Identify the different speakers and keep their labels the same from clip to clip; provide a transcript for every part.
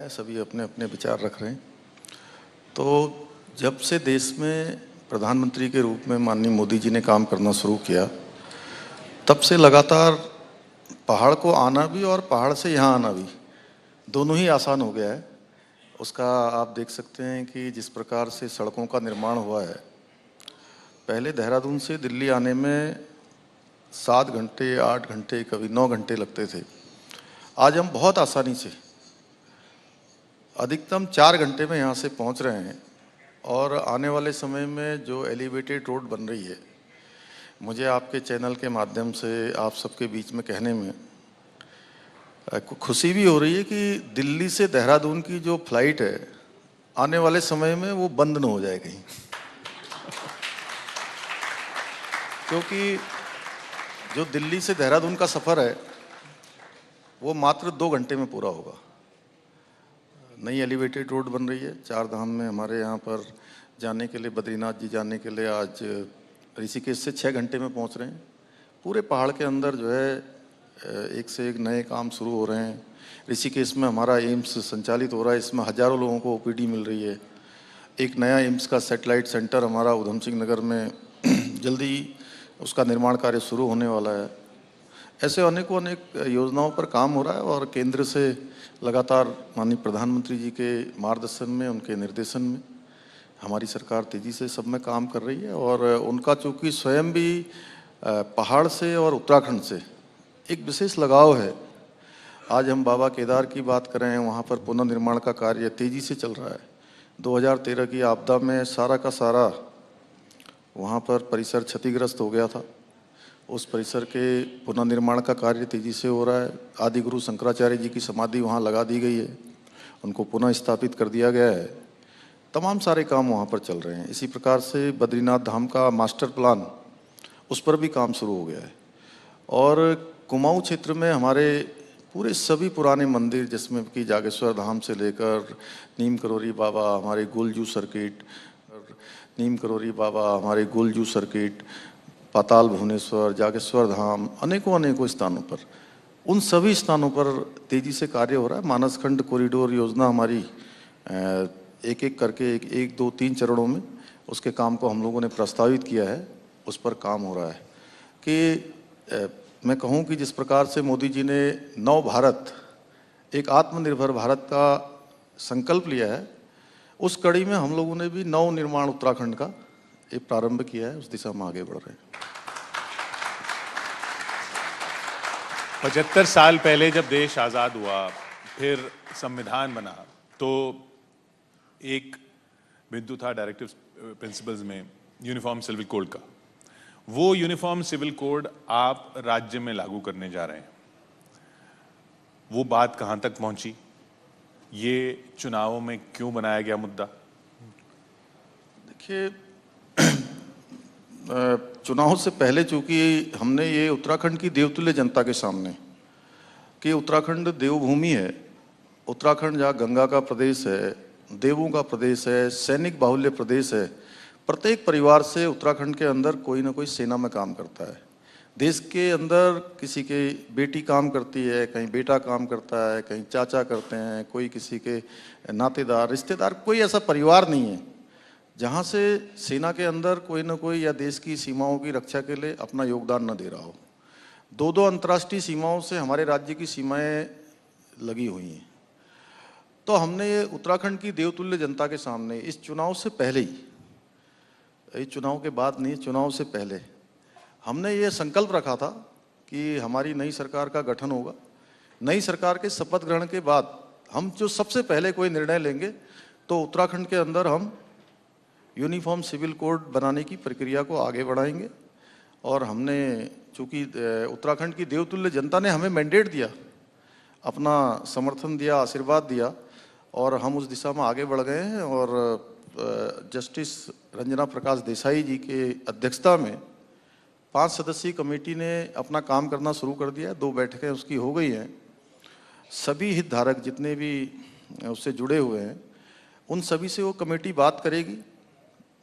Speaker 1: सभी अपने अपने विचार रख रहे हैं। तो जब से देश में प्रधानमंत्री के रूप में माननीय मोदी जी ने काम करना शुरू किया, तब से लगातार पहाड़ को आना भी और पहाड़ से यहाँ आना भी दोनों ही आसान हो गया है। उसका आप देख सकते हैं कि जिस प्रकार से सड़कों का निर्माण हुआ है, पहले देहरादून से दिल्ली आने में 7 घंटे, 8 घंटे, कभी 9 घंटे लगते थे। आज हम बहुत आसानी से अधिकतम 4 घंटे में यहाँ से पहुँच रहे हैं। और आने वाले समय में जो एलिवेटेड रोड बन रही है, मुझे आपके चैनल के माध्यम से आप सबके बीच में कहने में खुशी भी हो रही है कि दिल्ली से देहरादून की जो फ्लाइट है, आने वाले समय में वो बंद न हो जाए कहीं। क्योंकि जो दिल्ली से देहरादून का सफ़र है वो मात्र 2 घंटे में पूरा होगा। नई एलिवेटेड रोड बन रही है। 4 धाम में हमारे यहाँ पर जाने के लिए, बद्रीनाथ जी जाने के लिए आज ऋषिकेश से 6 घंटे में पहुँच रहे हैं। पूरे पहाड़ के अंदर जो है एक से एक नए काम शुरू हो रहे हैं। ऋषिकेश में हमारा एम्स संचालित हो रहा है, इसमें हज़ारों लोगों को ओपीडी मिल रही है। एक नया एम्स का सैटेलाइट सेंटर हमारा उधम सिंह नगर में जल्दी उसका निर्माण कार्य शुरू होने वाला है। ऐसे अनेकों अनेक योजनाओं पर काम हो रहा है और केंद्र से लगातार माननीय प्रधानमंत्री जी के मार्गदर्शन में, उनके निर्देशन में हमारी सरकार तेज़ी से सब में काम कर रही है। और उनका चूँकि स्वयं भी पहाड़ से और उत्तराखंड से एक विशेष लगाव है। आज हम बाबा केदार की बात करें, वहाँ पर पुनर्निर्माण का कार्य तेज़ी से चल रहा है। 2013 की आपदा में सारा का सारा वहाँ पर परिसर क्षतिग्रस्त हो गया था। उस परिसर के पुनर्निर्माण का कार्य तेज़ी से हो रहा है। आदि गुरु शंकराचार्य जी की समाधि वहाँ लगा दी गई है, उनको पुनः स्थापित कर दिया गया है। तमाम सारे काम वहाँ पर चल रहे हैं। इसी प्रकार से बद्रीनाथ धाम का मास्टर प्लान, उस पर भी काम शुरू हो गया है। और कुमाऊँ क्षेत्र में हमारे पूरे सभी पुराने मंदिर, जिसमें कि जागेश्वर धाम से लेकर नीम करोली बाबा, हमारे गोलजू सर्किट, नीम करोली बाबा, हमारे गोलजू सर्किट, पाताल भुवनेश्वर, जागेश्वर धाम, अनेकों अनेकों स्थानों पर, उन सभी स्थानों पर तेज़ी से कार्य हो रहा है। मानसखंड कॉरिडोर योजना हमारी एक एक करके एक 2 3 चरणों में उसके काम को हम लोगों ने प्रस्तावित किया है। उस पर काम हो रहा है कि मैं कहूँ कि जिस प्रकार से मोदी जी ने नव भारत, एक आत्मनिर्भर भारत का संकल्प लिया है, उस कड़ी में हम लोगों ने भी नव निर्माण उत्तराखंड का एक प्रारंभ किया है। उस दिशा में आगे बढ़ रहे हैं।
Speaker 2: 75 साल पहले जब देश आज़ाद हुआ, फिर संविधान बना, तो एक बिंदु था डायरेक्टिव प्रिंसिपल्स में यूनिफॉर्म सिविल कोड का। वो यूनिफॉर्म सिविल कोड आप राज्य में लागू करने जा रहे हैं। वो बात कहाँ तक पहुंची? ये चुनावों में क्यों बनाया गया मुद्दा?
Speaker 1: देखिए, चुनाव से पहले चूंकि हमने ये उत्तराखंड की देवतुल्य जनता के सामने कि उत्तराखंड देवभूमि है, उत्तराखंड जहाँ गंगा का प्रदेश है, देवों का प्रदेश है, सैनिक बाहुल्य प्रदेश है। प्रत्येक परिवार से उत्तराखंड के अंदर कोई ना कोई सेना में काम करता है। देश के अंदर किसी के बेटी काम करती है, कहीं बेटा काम करता है, कहीं चाचा करते हैं, कोई किसी के नातेदार, रिश्तेदार, कोई ऐसा परिवार नहीं है जहाँ से सेना के अंदर कोई ना कोई या देश की सीमाओं की रक्षा के लिए अपना योगदान न दे रहा हो। 2 अंतर्राष्ट्रीय सीमाओं से हमारे राज्य की सीमाएं लगी हुई हैं। तो हमने ये उत्तराखंड की देवतुल्य जनता के सामने इस चुनाव से पहले ही, इस चुनाव के बाद नहीं, चुनाव से पहले हमने ये संकल्प रखा था कि हमारी नई सरकार का गठन होगा। नई सरकार के शपथ ग्रहण के बाद हम जो सबसे पहले कोई निर्णय लेंगे तो उत्तराखंड के अंदर हम यूनिफॉर्म सिविल कोड बनाने की प्रक्रिया को आगे बढ़ाएंगे। और हमने चूँकि उत्तराखंड की देवतुल्य जनता ने हमें मैंडेट दिया, अपना समर्थन दिया, आशीर्वाद दिया, और हम उस दिशा में आगे बढ़ गए हैं। और जस्टिस रंजना प्रकाश देसाई जी के अध्यक्षता में 5 सदस्यीय कमेटी ने अपना काम करना शुरू कर दिया। 2 बैठकें उसकी हो गई हैं। सभी हितधारक जितने भी उससे जुड़े हुए हैं, उन सभी से वो कमेटी बात करेगी,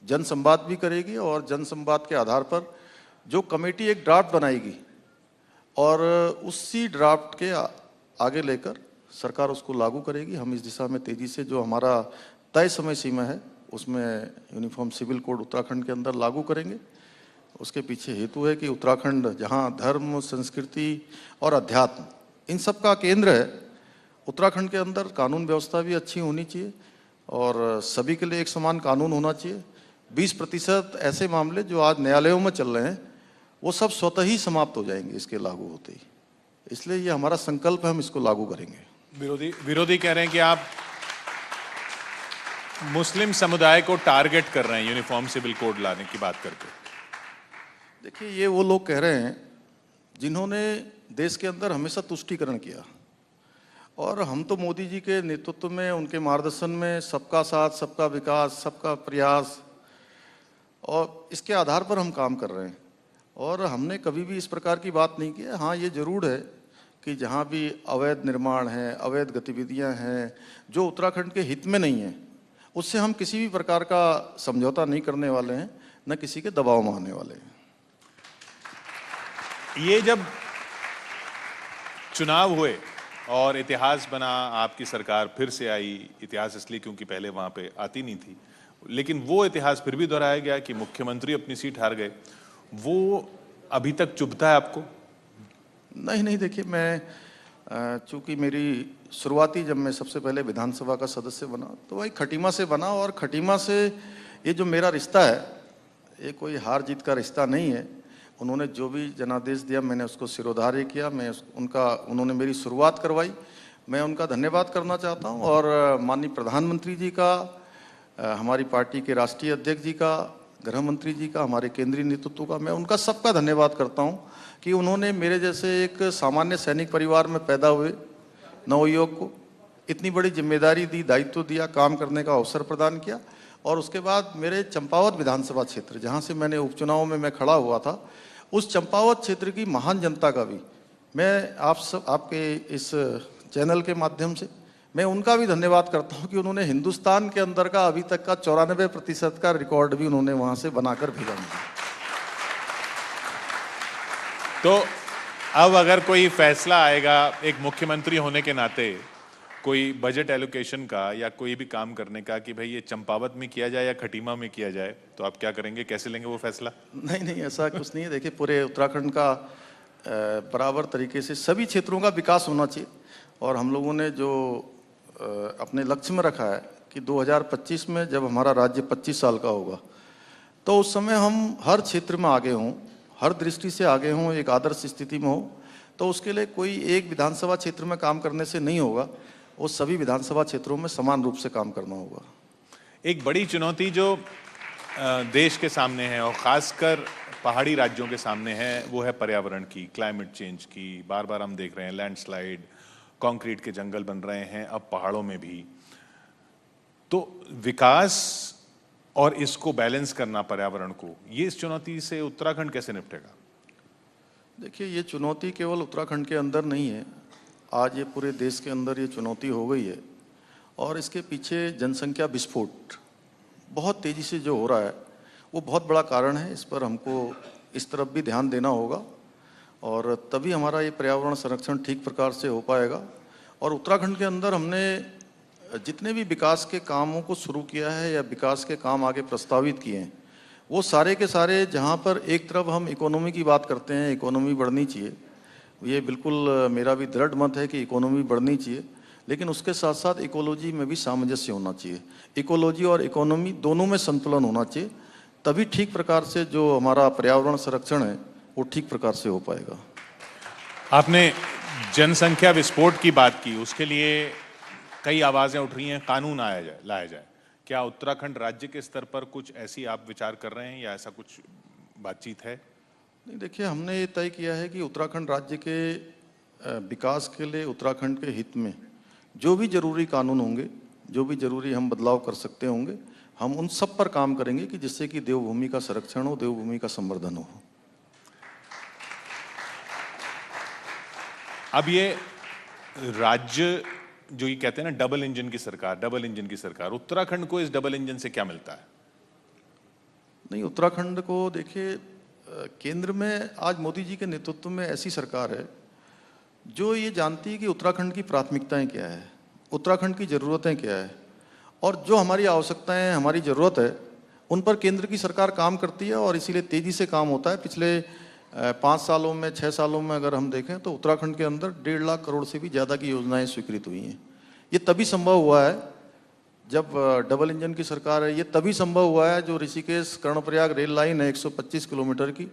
Speaker 1: जनसंवाद भी करेगी, और जनसंवाद के आधार पर जो कमेटी एक ड्राफ्ट बनाएगी और उसी ड्राफ्ट के आगे लेकर सरकार उसको लागू करेगी। हम इस दिशा में तेज़ी से जो हमारा तय समय सीमा है उसमें यूनिफॉर्म सिविल कोड उत्तराखंड के अंदर लागू करेंगे। उसके पीछे हेतु है कि उत्तराखंड जहाँ धर्म, संस्कृति और अध्यात्म इन सब का केंद्र है, उत्तराखंड के अंदर कानून व्यवस्था भी अच्छी होनी चाहिए और सभी के लिए एक समान कानून होना चाहिए। 20% ऐसे मामले जो आज न्यायालयों में चल रहे हैं वो सब स्वतः ही समाप्त हो जाएंगे इसके लागू होते ही। इसलिए ये हमारा संकल्प है, हम इसको लागू करेंगे।
Speaker 2: विरोधी कह रहे हैं कि आप मुस्लिम समुदाय को टारगेट कर रहे हैं यूनिफॉर्म सिविल कोड लाने की बात करके।
Speaker 1: देखिए, ये वो लोग कह रहे हैं जिन्होंने देश के अंदर हमेशा तुष्टीकरण किया, और हम तो मोदी जी के नेतृत्व में, उनके मार्गदर्शन में सबका साथ, सबका विकास, सबका प्रयास और इसके आधार पर हम काम कर रहे हैं और हमने कभी भी इस प्रकार की बात नहीं की है। हाँ, ये जरूर है कि जहाँ भी अवैध निर्माण है, अवैध गतिविधियाँ हैं जो उत्तराखंड के हित में नहीं है, उससे हम किसी भी प्रकार का समझौता नहीं करने वाले हैं, न किसी के दबाव में आने वाले हैं।
Speaker 2: ये जब चुनाव हुए और इतिहास बना, आपकी सरकार फिर से आई, इतिहास इसलिए क्योंकि पहले वहां पे आती नहीं थी, लेकिन वो इतिहास फिर भी दोहराया गया कि मुख्यमंत्री अपनी सीट हार गए। वो अभी तक चुभता है आपको?
Speaker 1: नहीं, देखिए, मैं चूंकि मेरी शुरुआती, जब मैं सबसे पहले विधानसभा का सदस्य बना तो वही खटीमा से बना, और खटीमा से ये जो मेरा रिश्ता है ये कोई हार जीत का रिश्ता नहीं है। उन्होंने जो भी जनादेश दिया मैंने उसको सिरोधार्य किया, उन्होंने मेरी शुरुआत करवाई, मैं उनका धन्यवाद करना चाहता हूँ। और माननीय प्रधानमंत्री जी का, हमारी पार्टी के राष्ट्रीय अध्यक्ष जी का, गृह मंत्री जी का, हमारे केंद्रीय नेतृत्व का, मैं उनका सबका धन्यवाद करता हूँ कि उन्होंने मेरे जैसे एक सामान्य सैनिक परिवार में पैदा हुए नवयुवक को इतनी बड़ी जिम्मेदारी दी, दायित्व दिया, काम करने का अवसर प्रदान किया। और उसके बाद मेरे चंपावत विधानसभा क्षेत्र, जहाँ से मैंने उपचुनाव में मैं खड़ा हुआ था, उस चंपावत क्षेत्र की महान जनता का भी मैं आपके इस चैनल के माध्यम से मैं उनका भी धन्यवाद करता हूं कि उन्होंने हिंदुस्तान के अंदर का अभी तक का 94% का रिकॉर्ड भी उन्होंने वहां से बनाकर भेजा मुझे।
Speaker 2: तो अब अगर कोई फैसला आएगा एक मुख्यमंत्री होने के नाते, कोई बजट एलोकेशन का या कोई भी काम करने का कि भाई ये चंपावत में किया जाए या खटीमा में किया जाए, तो आप क्या करेंगे, कैसे लेंगे वो फैसला?
Speaker 1: नहीं, ऐसा कुछ नहीं है। देखिए, पूरे उत्तराखंड का बराबर तरीके से सभी क्षेत्रों का विकास होना चाहिए और हम लोगों ने जो अपने लक्ष्य में रखा है कि 2025 में जब हमारा राज्य 25 साल का होगा तो उस समय हम हर क्षेत्र में आगे हों, हर दृष्टि से आगे हों, एक आदर्श स्थिति में हो। तो उसके लिए कोई एक विधानसभा क्षेत्र में काम करने से नहीं होगा, वो सभी विधानसभा क्षेत्रों में समान रूप से काम करना होगा।
Speaker 2: एक बड़ी चुनौती जो देश के सामने है और खासकर पहाड़ी राज्यों के सामने है, वो है पर्यावरण की, क्लाइमेट चेंज की। बार बार हम देख रहे हैं लैंडस्लाइड, कंक्रीट के जंगल बन रहे हैं अब पहाड़ों में भी। तो विकास और इसको बैलेंस करना, पर्यावरण को, ये इस चुनौती से उत्तराखंड कैसे निपटेगा?
Speaker 1: देखिए, ये चुनौती केवल उत्तराखंड के अंदर नहीं है, आज ये पूरे देश के अंदर ये चुनौती हो गई है। और इसके पीछे जनसंख्या विस्फोट बहुत तेज़ी से जो हो रहा है वो बहुत बड़ा कारण है। इस पर हमको इस तरफ भी ध्यान देना होगा और तभी हमारा ये पर्यावरण संरक्षण ठीक प्रकार से हो पाएगा। और उत्तराखंड के अंदर हमने जितने भी विकास के कामों को शुरू किया है या विकास के काम आगे प्रस्तावित किए हैं, वो सारे के सारे, जहाँ पर एक तरफ हम इकोनॉमी की बात करते हैं, इकोनॉमी बढ़नी चाहिए, ये बिल्कुल मेरा भी दृढ़ मत है कि इकोनॉमी बढ़नी चाहिए, लेकिन उसके साथ साथ इकोलॉजी में भी सामंजस्य होना चाहिए। इकोलॉजी और इकोनॉमी दोनों में संतुलन होना चाहिए, तभी ठीक प्रकार से जो हमारा पर्यावरण संरक्षण है वो ठीक प्रकार से हो पाएगा।
Speaker 2: आपने जनसंख्या विस्फोट की बात की, उसके लिए कई आवाजें उठ रही हैं, कानून लाया जाए। क्या उत्तराखंड राज्य के स्तर पर कुछ ऐसी आप विचार कर रहे हैं या ऐसा कुछ बातचीत है?
Speaker 1: नहीं, देखिए, हमने ये तय किया है कि उत्तराखंड राज्य के विकास के लिए, उत्तराखंड के हित में जो भी जरूरी कानून होंगे, जो भी जरूरी हम बदलाव कर सकते होंगे, हम उन सब पर काम करेंगे कि जिससे कि देवभूमि का संरक्षण हो, देवभूमि का संवर्धन हो।
Speaker 2: अब ये राज्य जो ये कहते हैं ना डबल इंजन की सरकार, उत्तराखंड को इस डबल इंजन से क्या मिलता है?
Speaker 1: नहीं, उत्तराखंड को देखिए, केंद्र में आज मोदी जी के नेतृत्व में ऐसी सरकार है जो ये जानती है कि उत्तराखंड की प्राथमिकताएं क्या है, उत्तराखंड की ज़रूरतें क्या है, और जो हमारी आवश्यकताएं, हमारी ज़रूरत है, उन पर केंद्र की सरकार काम करती है और इसीलिए तेज़ी से काम होता है। पिछले 5 सालों में, 6 सालों में अगर हम देखें तो उत्तराखंड के अंदर 1.5 लाख करोड़ से भी ज़्यादा की योजनाएं स्वीकृत हुई हैं। ये तभी संभव हुआ है जब डबल इंजन की सरकार है। ये तभी संभव हुआ है जो ऋषिकेश कर्णप्रयाग रेल लाइन है 125 किलोमीटर की,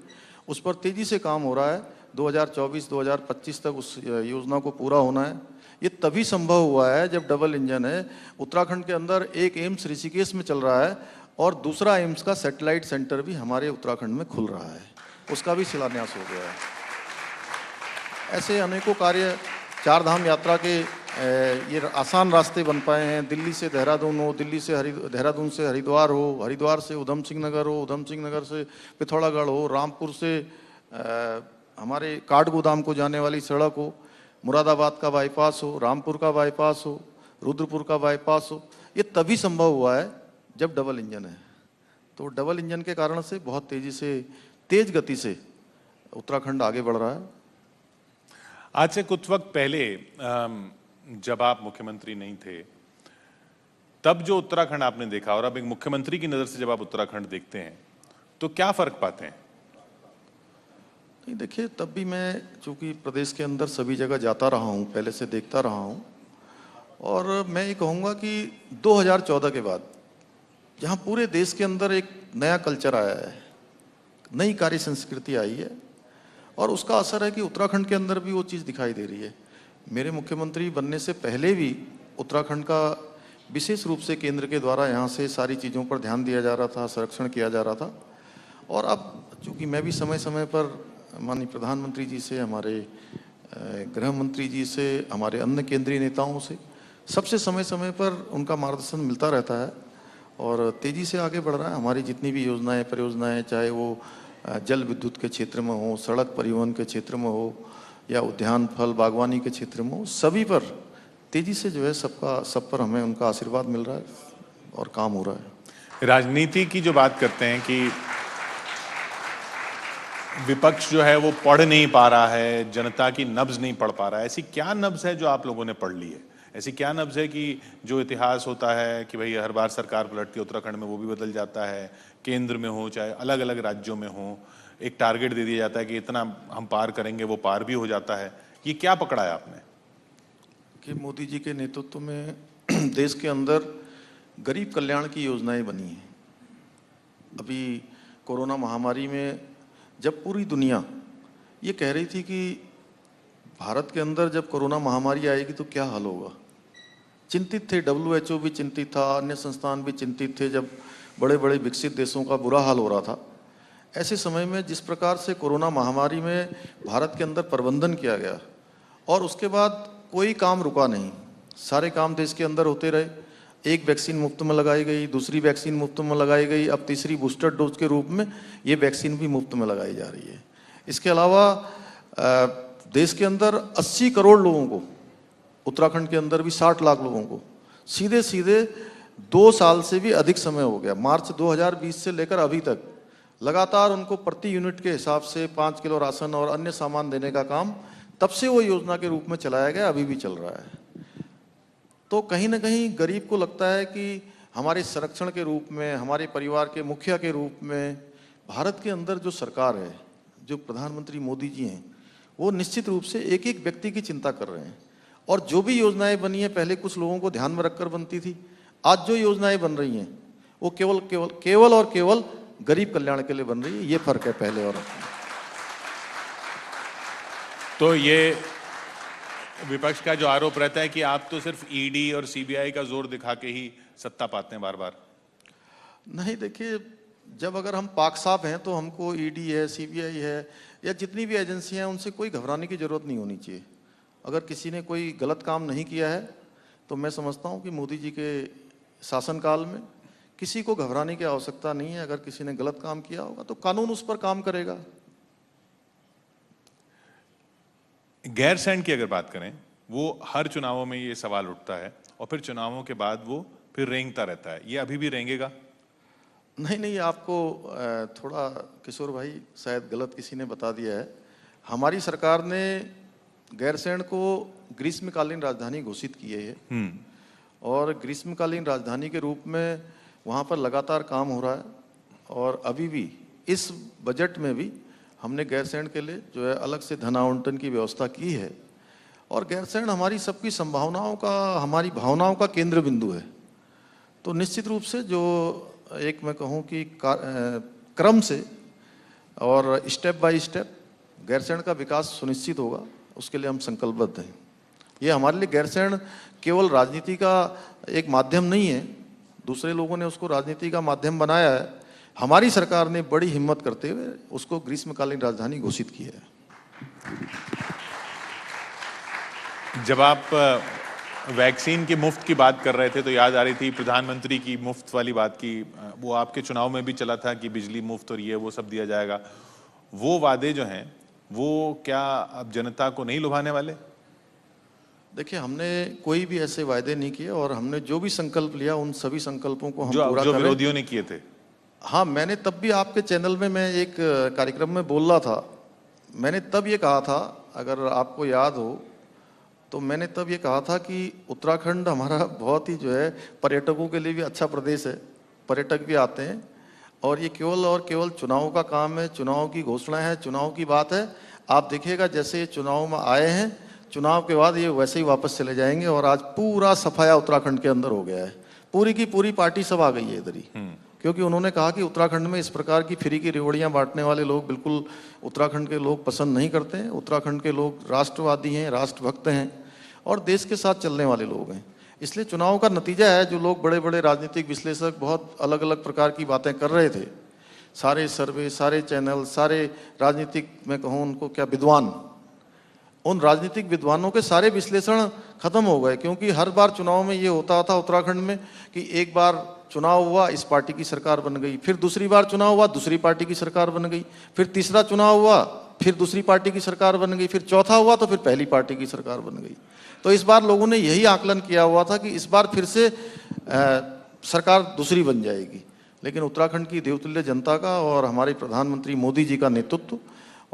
Speaker 1: उस पर तेज़ी से काम हो रहा है। 2024-2025 तक उस योजना को पूरा होना है। ये तभी संभव हुआ है जब डबल इंजन है। उत्तराखंड के अंदर एक एम्स ऋषिकेश में चल रहा है और दूसरा एम्स का सैटेलाइट सेंटर भी हमारे उत्तराखंड में खुल रहा है, उसका भी शिलान्यास हो गया है। ऐसे अनेकों कार्य, चार धाम यात्रा के ये आसान रास्ते बन पाए हैं। दिल्ली से देहरादून हो, दिल्ली से देहरादून से हरिद्वार हो, हरिद्वार से उधम सिंह नगर हो, उधम सिंह नगर से पिथौरागढ़ हो, रामपुर से हमारे काठगोदाम को जाने वाली सड़क हो, मुरादाबाद का बाईपास हो, रामपुर का बाईपास हो, रुद्रपुर का बाईपास हो। ये तभी संभव हुआ है जब डबल इंजन है। तो डबल इंजन के कारण से बहुत तेज़ी से, तेज गति से उत्तराखंड आगे बढ़ रहा है।
Speaker 2: आज से कुछ वक्त पहले जब आप मुख्यमंत्री नहीं थे, तब जो उत्तराखंड आपने देखा और अब एक मुख्यमंत्री की नजर से जब आप उत्तराखंड देखते हैं तो क्या फर्क पाते हैं?
Speaker 1: नहीं देखिए, तब भी मैं चूंकि प्रदेश के अंदर सभी जगह जाता रहा हूँ, पहले से देखता रहा हूँ, और मैं ये कहूँगा कि 2014 के बाद जहाँ पूरे देश के अंदर एक नया कल्चर आया है, नई कार्य संस्कृति आई है, और उसका असर है कि उत्तराखंड के अंदर भी वो चीज़ दिखाई दे रही है। मेरे मुख्यमंत्री बनने से पहले भी उत्तराखंड का विशेष रूप से केंद्र के द्वारा यहाँ से सारी चीज़ों पर ध्यान दिया जा रहा था, संरक्षण किया जा रहा था। और अब चूँकि मैं भी समय समय पर माननीय प्रधानमंत्री जी से, हमारे गृह मंत्री जी से, हमारे अन्य केंद्रीय नेताओं से, सबसे समय समय पर उनका मार्गदर्शन मिलता रहता है और तेज़ी से आगे बढ़ रहा है। हमारी जितनी भी योजनाएं, परियोजनाएं, चाहे वो जल विद्युत के क्षेत्र में हो, सड़क परिवहन के क्षेत्र में हो, या उद्यान फल बागवानी के क्षेत्र में हो, सभी पर तेज़ी से जो है सब पर हमें उनका आशीर्वाद मिल रहा है और काम हो रहा है।
Speaker 2: राजनीति की जो बात करते हैं कि विपक्ष जो है वो पढ़ नहीं पा रहा है, जनता की नब्ज नहीं पढ़ पा रहा है, ऐसी क्या नब्ज है जो आप लोगों ने पढ़ ली है? ऐसी क्या नब्ज है कि जो इतिहास होता है कि भाई हर बार सरकार पलटती है उत्तराखंड में, वो भी बदल जाता है, केंद्र में हो चाहे अलग अलग राज्यों में हो, एक टारगेट दे दिया जाता है कि इतना हम पार करेंगे, वो पार भी हो जाता है। ये क्या पकड़ा है आपने?
Speaker 1: कि मोदी जी के नेतृत्व में देश के अंदर गरीब कल्याण की योजनाएं बनी हैं। अभी कोरोना महामारी में जब पूरी दुनिया ये कह रही थी कि भारत के अंदर जब कोरोना महामारी आएगी तो क्या हाल होगा, चिंतित थे, WHO भी चिंतित था, अन्य संस्थान भी चिंतित थे, जब बड़े बड़े विकसित देशों का बुरा हाल हो रहा था। ऐसे समय में जिस प्रकार से कोरोना महामारी में भारत के अंदर प्रबंधन किया गया और उसके बाद कोई काम रुका नहीं, सारे काम देश के अंदर होते रहे। एक वैक्सीन मुफ्त में लगाई गई, दूसरी वैक्सीन मुफ्त में लगाई गई, अब तीसरी बूस्टर डोज के रूप में ये वैक्सीन भी मुफ्त में लगाई जा रही है। इसके अलावा देश के अंदर 80 करोड़ लोगों को, उत्तराखंड के अंदर भी 60 लाख लोगों को सीधे सीधे 2 साल से भी अधिक समय हो गया, मार्च 2020 से लेकर अभी तक लगातार उनको प्रति यूनिट के हिसाब से 5 किलो राशन और अन्य सामान देने का काम तब से वो योजना के रूप में चलाया गया, अभी भी चल रहा है। तो कहीं ना कहीं गरीब को लगता है कि हमारे संरक्षण के रूप में, हमारे परिवार के मुखिया के रूप में भारत के अंदर जो सरकार है, जो प्रधानमंत्री मोदी जी हैं, वो निश्चित रूप से एक एक व्यक्ति की चिंता कर रहे हैं। और जो भी योजनाएं बनी है पहले कुछ लोगों को ध्यान में रखकर बनती थी, आज जो योजनाएं बन रही हैं वो केवल गरीब कल्याण के लिए बन रही है। ये फर्क है पहले और अब।
Speaker 2: तो ये विपक्ष का जो आरोप रहता है कि आप तो सिर्फ ईडी और सीबीआई का जोर दिखा के ही सत्ता पाते हैं बार बार।
Speaker 1: नहीं देखिए, जब अगर हम पाक साफ हैं तो हमको ईडी है, सीबीआई है, या जितनी भी एजेंसियां हैं उनसे कोई घबराने की जरूरत नहीं होनी चाहिए। अगर किसी ने कोई गलत काम नहीं किया है तो मैं समझता हूं कि मोदी जी के शासनकाल में किसी को घबराने की आवश्यकता नहीं है। अगर किसी ने गलत काम किया होगा तो कानून उस पर काम करेगा।
Speaker 2: गैरसैंण की अगर बात करें, वो हर चुनावों में ये सवाल उठता है और फिर चुनावों के बाद वो फिर रेंगता रहता है, ये अभी भी रेंगेगा?
Speaker 1: नहीं, आपको थोड़ा किशोर भाई शायद गलत किसी ने बता दिया है। हमारी सरकार ने गैरसैंण को ग्रीष्मकालीन राजधानी घोषित किए है और ग्रीष्मकालीन राजधानी के रूप में वहाँ पर लगातार काम हो रहा है। और अभी भी इस बजट में भी हमने गैरसैंण के लिए जो है अलग से धन आवंटन की व्यवस्था की है। और गैरसैंण हमारी सबकी संभावनाओं का, हमारी भावनाओं का केंद्र बिंदु है। तो निश्चित रूप से जो एक मैं कहूँ कि क्रम से और स्टेप बाय स्टेप गैरसैंण का विकास सुनिश्चित होगा, उसके लिए हम संकल्पबद्ध हैं। ये हमारे लिए गैरसैंण केवल राजनीति का एक माध्यम नहीं है, दूसरे लोगों ने उसको राजनीति का माध्यम बनाया है। हमारी सरकार ने बड़ी हिम्मत करते हुए उसको ग्रीष्मकालीन राजधानी घोषित किया है।
Speaker 2: जब आप वैक्सीन की मुफ्त की बात कर रहे थे तो याद आ रही थी प्रधानमंत्री की मुफ्त वाली बात की, वो आपके चुनाव में भी चला था कि बिजली मुफ्त और ये वो सब दिया जाएगा। वो वादे जो हैं वो क्या अब जनता को नहीं लुभाने वाले?
Speaker 1: देखिए, हमने कोई भी ऐसे वायदे नहीं किए और हमने जो भी संकल्प लिया उन सभी संकल्पों को हम पूरा
Speaker 2: जो
Speaker 1: कर रहे हैं।
Speaker 2: विरोधियों ने किए थे।
Speaker 1: हाँ, मैंने तब भी आपके चैनल में मैं एक कार्यक्रम में बोल रहा था, मैंने तब ये कहा था, अगर आपको याद हो तो मैंने तब ये कहा था कि उत्तराखंड हमारा बहुत ही जो है पर्यटकों के लिए भी अच्छा प्रदेश है, पर्यटक भी आते हैं और ये केवल और केवल चुनाव का काम है, चुनाव की घोषणा है, चुनाव की बात है। आप देखिएगा जैसे ये चुनाव में आए हैं, चुनाव के बाद ये वैसे ही वापस चले जाएंगे और आज पूरा सफाया उत्तराखंड के अंदर हो गया है। पूरी की पूरी पार्टी सब आ गई है इधर ही, क्योंकि उन्होंने कहा कि उत्तराखंड में इस प्रकार की फ्री की रेवड़ियाँ बांटने वाले लोग बिल्कुल उत्तराखंड के लोग पसंद नहीं करते हैं। उत्तराखंड के लोग राष्ट्रवादी हैं, राष्ट्रभक्त हैं और देश के साथ चलने वाले लोग हैं। इसलिए चुनाव का नतीजा है, जो लोग बड़े बड़े राजनीतिक विश्लेषक बहुत अलग अलग प्रकार की बातें कर रहे थे, सारे सर्वे, सारे चैनल, सारे राजनीतिक मैं कहूँ उनको क्या विद्वान, उन राजनीतिक विद्वानों के सारे विश्लेषण खत्म हो गए। क्योंकि हर बार चुनाव में ये होता था उत्तराखंड में कि एक बार चुनाव हुआ, इस पार्टी की सरकार बन गई, फिर दूसरी बार चुनाव हुआ, दूसरी पार्टी की सरकार बन गई, फिर तीसरा चुनाव हुआ, फिर दूसरी पार्टी की सरकार बन गई, फिर चौथा हुआ तो फिर पहली पार्टी की सरकार बन गई। तो इस बार लोगों ने यही आकलन किया हुआ था कि इस बार फिर से सरकार दूसरी बन जाएगी। लेकिन उत्तराखंड की देवतुल्य जनता का और हमारे प्रधानमंत्री मोदी जी का नेतृत्व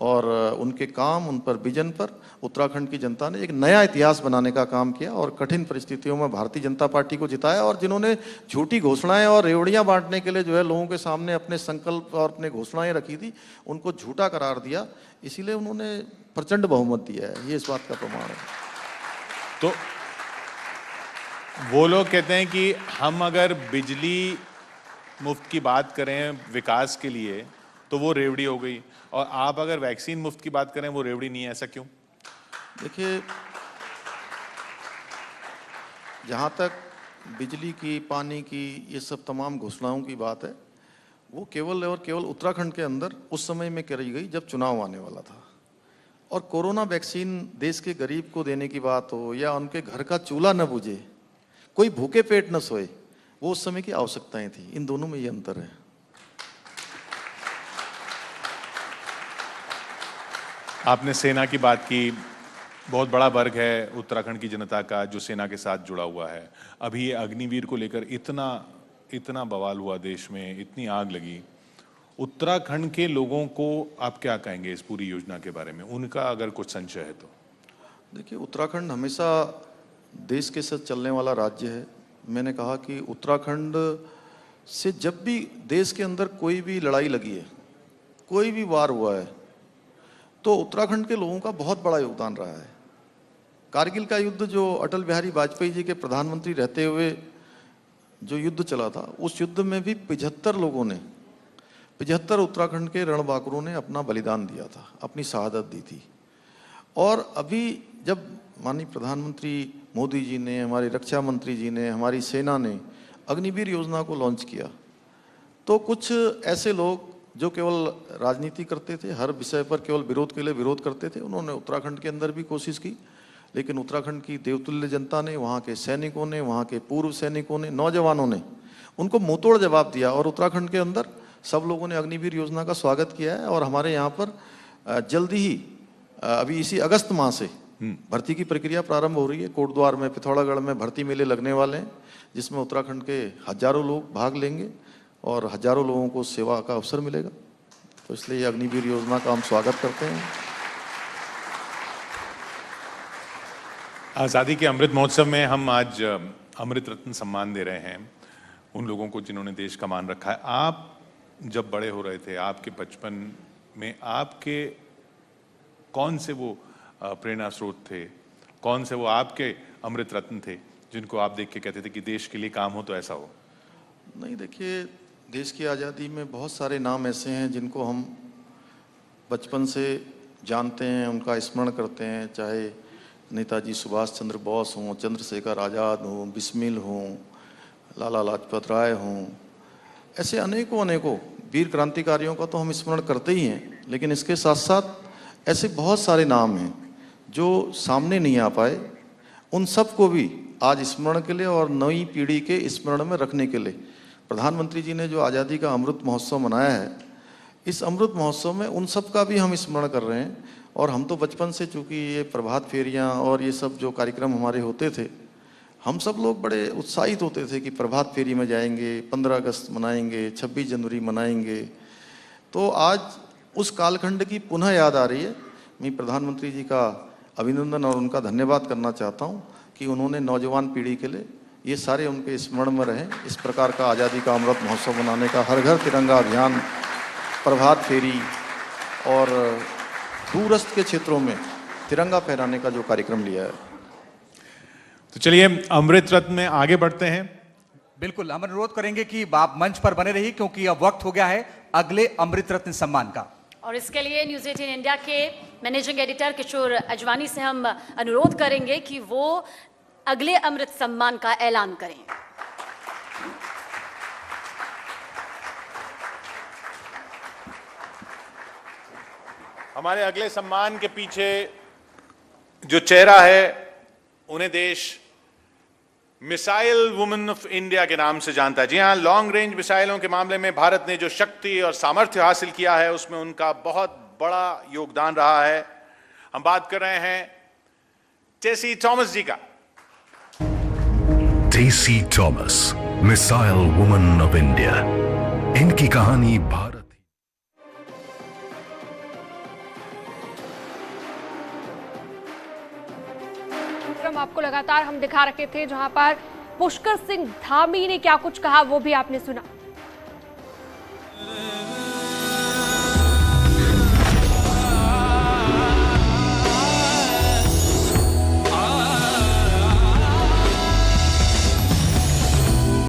Speaker 1: और उनके काम, उन पर विजन पर उत्तराखंड की जनता ने एक नया इतिहास बनाने का काम किया और कठिन परिस्थितियों में भारतीय जनता पार्टी को जिताया। और जिन्होंने झूठी घोषणाएं और रेवड़ियां बांटने के लिए जो है लोगों के सामने अपने संकल्प और अपने घोषणाएं रखी थी, उनको झूठा करार दिया, इसीलिए उन्होंने प्रचंड बहुमत दिया है। ये इस बात का प्रमाण है।
Speaker 2: तो वो लोग कहते हैं कि हम अगर बिजली मुफ्त की बात करें विकास के लिए तो वो रेवड़ी हो गई, और आप अगर वैक्सीन मुफ्त की बात करें वो रेवड़ी नहीं है, ऐसा क्यों?
Speaker 1: देखिए, जहाँ तक बिजली की, पानी की, ये सब तमाम घोषणाओं की बात है, वो केवल और केवल उत्तराखंड के अंदर उस समय में करी गई जब चुनाव आने वाला था। और कोरोना वैक्सीन देश के गरीब को देने की बात हो या उनके घर का चूल्हा न बुझे, कोई भूखे पेट न सोए, वो उस समय की आवश्यकताएं थी। इन दोनों में ये अंतर है।
Speaker 2: आपने सेना की बात की, बहुत बड़ा वर्ग है उत्तराखंड की जनता का जो सेना के साथ जुड़ा हुआ है। अभी ये अग्निवीर को लेकर इतना बवाल हुआ देश में, इतनी आग लगी। उत्तराखंड के लोगों को आप क्या कहेंगे इस पूरी योजना के बारे में, उनका अगर कुछ संशय है तो?
Speaker 1: देखिए, उत्तराखंड हमेशा देश के साथ चलने वाला राज्य है। मैंने कहा कि उत्तराखंड से जब भी देश के अंदर कोई भी लड़ाई लगी है, कोई भी वार हुआ है, तो उत्तराखंड के लोगों का बहुत बड़ा योगदान रहा है। कारगिल का युद्ध जो अटल बिहारी वाजपेयी जी के प्रधानमंत्री रहते हुए जो युद्ध चला था, उस युद्ध में भी 75 उत्तराखंड के रणबांकुरों ने अपना बलिदान दिया था, अपनी शहादत दी थी। और अभी जब माननीय प्रधानमंत्री मोदी जी ने, हमारे रक्षा मंत्री जी ने, हमारी सेना ने अग्निवीर योजना को लॉन्च किया, तो कुछ ऐसे लोग जो केवल राजनीति करते थे, हर विषय पर केवल विरोध के लिए विरोध करते थे, उन्होंने उत्तराखंड के अंदर भी कोशिश की। लेकिन उत्तराखंड की देवतुल्य जनता ने, वहाँ के सैनिकों ने, वहाँ के पूर्व सैनिकों ने, नौजवानों ने उनको मुंहतोड़ जवाब दिया और उत्तराखंड के अंदर सब लोगों ने अग्निवीर योजना का स्वागत किया है। और हमारे यहाँ पर जल्दी ही अभी इसी अगस्त माह से भर्ती की प्रक्रिया प्रारंभ हो रही है। कोटद्वार में, पिथौरागढ़ में भर्ती मेले लगने वाले हैं, जिसमें उत्तराखंड के हजारों लोग भाग लेंगे और हजारों लोगों को सेवा का अवसर मिलेगा। तो इसलिए अग्निवीर योजना का हम स्वागत करते हैं।
Speaker 2: आज़ादी के अमृत महोत्सव में हम आज अमृत रत्न सम्मान दे रहे हैं उन लोगों को जिन्होंने देश का मान रखा है। आप जब बड़े हो रहे थे, आपके बचपन में आपके कौन से वो प्रेरणा स्रोत थे, कौन से वो आपके अमृत रत्न थे जिनको आप देख के कहते थे कि देश के लिए काम हो तो ऐसा हो?
Speaker 1: नहीं, देखिए, देश की आज़ादी में बहुत सारे नाम ऐसे हैं जिनको हम बचपन से जानते हैं, उनका स्मरण करते हैं, चाहे नेताजी सुभाष चंद्र बोस हों, चंद्रशेखर आज़ाद हों, बिस्मिल हों, लाला लाजपत राय हों, ऐसे अनेकों अनेकों वीर क्रांतिकारियों का तो हम स्मरण करते ही हैं, लेकिन इसके साथ साथ ऐसे बहुत सारे नाम हैं जो सामने नहीं आ पाए। उन सब को भी आज स्मरण के लिए और नई पीढ़ी के स्मरण में रखने के लिए प्रधानमंत्री जी ने जो आज़ादी का अमृत महोत्सव मनाया है, इस अमृत महोत्सव में उन सब का भी हम स्मरण कर रहे हैं। और हम तो बचपन से, चूँकि ये प्रभात फेरियाँ और ये सब जो कार्यक्रम हमारे होते थे, हम सब लोग बड़े उत्साहित होते थे कि प्रभात फेरी में जाएंगे, 15 अगस्त मनाएंगे, 26 जनवरी मनाएंगे। तो आज उस कालखंड की पुनः याद आ रही है। मैं प्रधानमंत्री जी का अभिनंदन और उनका धन्यवाद करना चाहता हूँ कि उन्होंने नौजवान पीढ़ी के लिए ये सारे उनके स्मरण में रहें। इस प्रकार का आज़ादी का अमृत महोत्सव मनाने का, हर घर तिरंगा अभियान, प्रभात फेरी और दूरस्थ के क्षेत्रों में तिरंगा फहराने का जो कार्यक्रम लिया है।
Speaker 2: तो चलिए अमृत रत्न में आगे बढ़ते हैं।
Speaker 3: बिल्कुल, हम अनुरोध करेंगे कि आप मंच पर बने रहिए क्योंकि अब वक्त हो गया है अगले अमृत रत्न सम्मान का।
Speaker 4: और इसके लिए न्यूज़ 18 इंडिया के मैनेजिंग एडिटर किशोर अजवानी से हम अनुरोध करेंगे कि वो अगले अमृत सम्मान का ऐलान करें।
Speaker 2: हमारे अगले सम्मान के पीछे जो चेहरा है, उन्हें देश मिसाइल वुमन ऑफ इंडिया के नाम से जानता है। जी हां, लॉन्ग रेंज मिसाइलों के मामले में भारत ने जो शक्ति और सामर्थ्य हासिल किया है, उसमें उनका बहुत बड़ा योगदान रहा है। हम बात कर रहे हैं टेसी थॉमस जी का।
Speaker 5: Tessy Thomas, missile woman of India. इनकी कहानी भारत
Speaker 6: आपको लगातार हम दिखा रखे थे, जहां पर पुष्कर सिंह धामी ने क्या कुछ कहा वो भी आपने सुना।